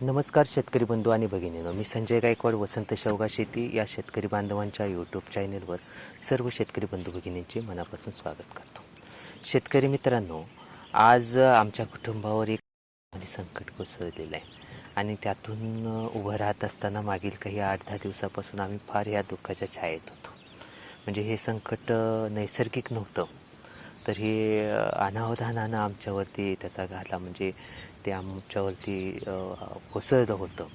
नमस्कार शेतकरी बंधू आणि भगिनींनो, मी संजय गायकवाड वसंत शेवगा शेती या शेतकरी बांधवांच्या यूट्यूब चॅनेलवर सर्व शेतकरी बंधू भगिनींचे मनापासून स्वागत करतो. शेतकरी मित्रांनो, आज आमच्या कुटुंबावर एक आणि संकट कोसळलेलं आहे आणि त्यातून उभं राहत असताना मागील काही 8-10 दिवसापासून आम्ही फार या दुःखाच्या छायेत होतो. म्हणजे हे संकट नैसर्गिक नव्हतं, तर हे अनावधानानं आमच्यावरती त्याचा घाला म्हणजे ते आमच्यावरती कोसळलं होतं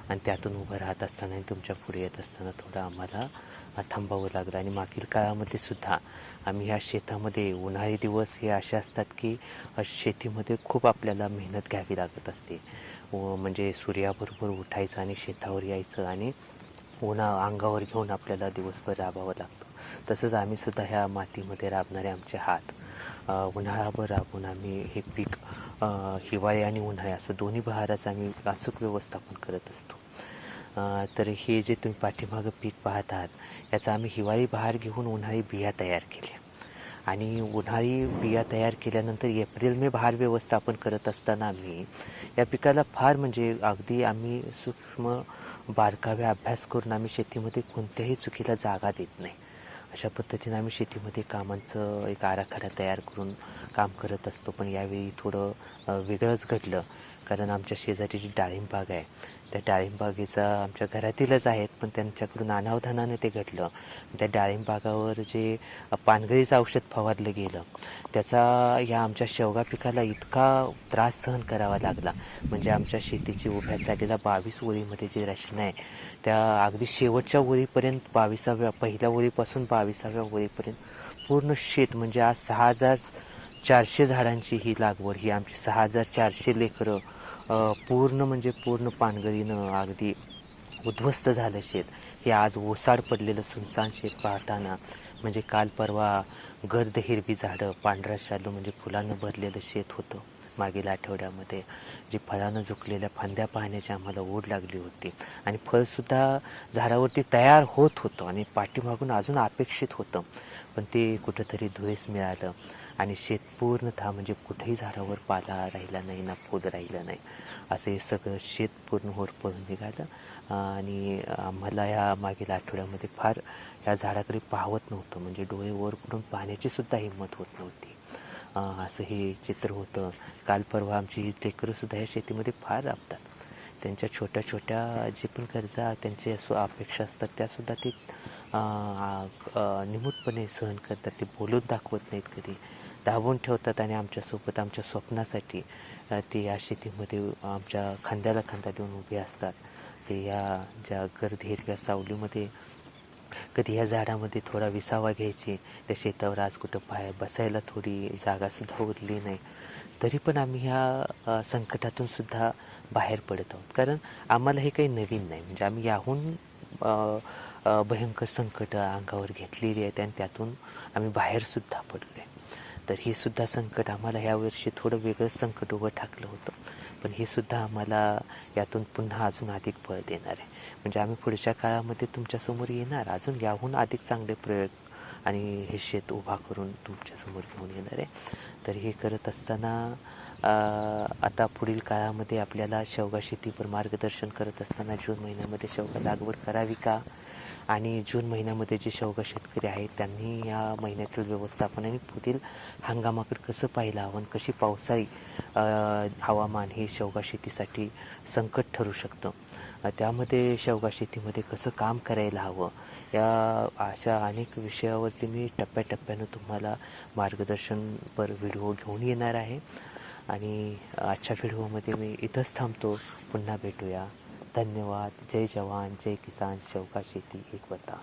आणि त्यातून उभं राहत असताना आणि तुमच्या पुढे येत असताना थोडं आम्हाला थांबावं लागलं. आणि मागील काळामध्ये सुद्धा आम्ही ह्या शेतामध्ये उन्हाळी दिवस हे असे असतात की शेतीमध्ये खूप आपल्याला मेहनत घ्यावी लागत असते. म्हणजे सूर्याबरोबर उठायचं आणि शेतावर यायचं आणि अंगावर घेऊन आपल्याला दिवसभर राबावं लागतं. तसंच आम्ही सुद्धा ह्या मातीमध्ये राबणारे आमचे हात उन्हाळाभर राबून आम्ही हे पीक हिवाळी आणि उन्हाळी असं दोन्ही बहाराचं आम्ही अचूक व्यवस्थापन करत असतो. तर हे जे तुम्ही पाठीमागं पीक पाहत आहात याचा आम्ही हिवाळी बहार घेऊन उन्हाळी बिया तयार केल्या आणि उन्हाळी बिया तयार केल्यानंतर एप्रिल मे बहार व्यवस्थापन करत असताना आम्ही या पिकाला फार म्हणजे अगदी आम्ही सूक्ष्म बारकावे अभ्यास करून आम्ही शेतीमध्ये कोणत्याही चुकीला जागा देत नाही. अशा पद्धतीने आम्ही शेतीमध्ये कामांचं एक आराखडा तयार करून काम करत असतो. पण यावेळी थोडं वेगळंच घडलं, कारण आमच्या शेजारी जी डाळिंब बाग आहे त्या डाळिंब बागेचा आमच्या घरातीलच आहेत, पण त्यांच्याकडून अनावधानाने ते घडलं. त्या डाळिंब बागावर जे पानगळीचं औषध फवारलं गेलं त्याचा या आमच्या शेवगा पिकाला इतका त्रास सहन करावा लागला. म्हणजे आमच्या शेतीची उभ्या चाललेल्या 22 ओळीमध्ये जी रचना आहे त्या अगदी शेवटच्या ओळीपर्यंत 22व्या पहिल्या ओळीपासून 22व्या ओळीपर्यंत पूर्ण शेत म्हणजे आज 6400 झाडांची ही लागवड, ही आमची 6400 लेकरं पूर्ण म्हणजे पूर्ण पानगळीनं अगदी उद्ध्वस्त झालं शेत. हे आज ओसाड पडलेलं सुनसान शेत पाहताना म्हणजे काल परवा गर्द हिरवी झाडं, पांढरा शालू म्हणजे फुलानं भरलेलं शेत होतं. मागील आठवड्यामध्ये जी फळानं झुकलेल्या फांद्या पाहण्याची आम्हाला ओढ लागली होती आणि फळसुद्धा झाडावरती तयार होत होतं आणि पाठीमागून अजून अपेक्षित होतं, पण ते कुठंतरी धुळीस मिळालं आणि शेत पूर्णतः म्हणजे कुठेही झाडावर पाला राहिला नाही ना फूल राहिलं नाही, असं हे सगळं शेत पूर्ण होरपळून निघालं. आणि आम्हाला या मागील आठवड्यामध्ये फार या झाडाकडे पाहवत नव्हतं, म्हणजे डोळे वर करून पाहण्याची सुद्धा हिंमत होत नव्हती. असं हे चित्र होतं. काल परवा आमची लेकरंसुद्धा या शेतीमध्ये फार राबतात. त्यांच्या छोट्या छोट्या जे पण गरजा त्यांच्या अपेक्षा असतात त्यासुद्धा ते निमूटपणे सहन करतात. ते बोलून दाखवत नाहीत, कधी दाबून ठेवतात आणि आमच्यासोबत आमच्या स्वप्नासाठी ते या शेतीमध्ये आमच्या खांद्याला खांदा देऊन उभे असतात. ते या ज्या गर्द हिरव्या सावलीमध्ये कधी ह्या झाडामध्ये थोडा विसावा घ्यायची, त्या शेतावर आज कुठं बसायला थोडी जागासुद्धा उरली नाही, तरी पण आम्ही ह्या संकटातून सुद्धा बाहेर पडत आहोत. कारण आम्हाला हे काही नवीन नाही, म्हणजे आम्ही याहून भयंकर संकट अंगावर घेतलेली आहेत आणि त्यातून आम्ही बाहेरसुद्धा पडलो आहे. तर हे सुद्धा संकट आम्हाला ह्या वर्षी थोडं वेगळंच संकट उभं ठाकलं होतं, पण हे सुद्धा आम्हाला यातून पुन्हा अजून अधिक बळ देणार आहे. म्हणजे आम्ही पुढच्या काळामध्ये तुमच्यासमोर येणार, अजून याहून अधिक चांगले प्रयोग आणि हे शेत उभा करून तुमच्यासमोर घेऊन येणार आहे. तर हे करत असताना आता पुढील काळामध्ये आपल्याला शेवगा शेतीवर मार्गदर्शन करत असताना जून महिन्यामध्ये शेवगा लागवड करावी का, आणि जून महिन्यामध्ये जे शेवगा शेतकरी आहेत त्यांनी या महिन्यातील व्यवस्थापन आणि पुढील हंगामाकडे कसं पाहायला हवं, कशी पावसाळी हवामान हे शेवगा शेतीसाठी संकट ठरू शकतं, त्यामध्ये शेवगा शेतीमध्ये कसं काम करायला हवं, या अशा अनेक विषयावरती मी टप्प्याटप्प्यानं तुम्हाला मार्गदर्शनपर व्हिडिओ घेऊन येणार आहे. आणि आजच्या व्हिडिओमध्ये मी इथंच थांबतो. पुन्हा भेटूया. धन्यवाद. जय जवान जय किसान. शेवगा शेती एकवता.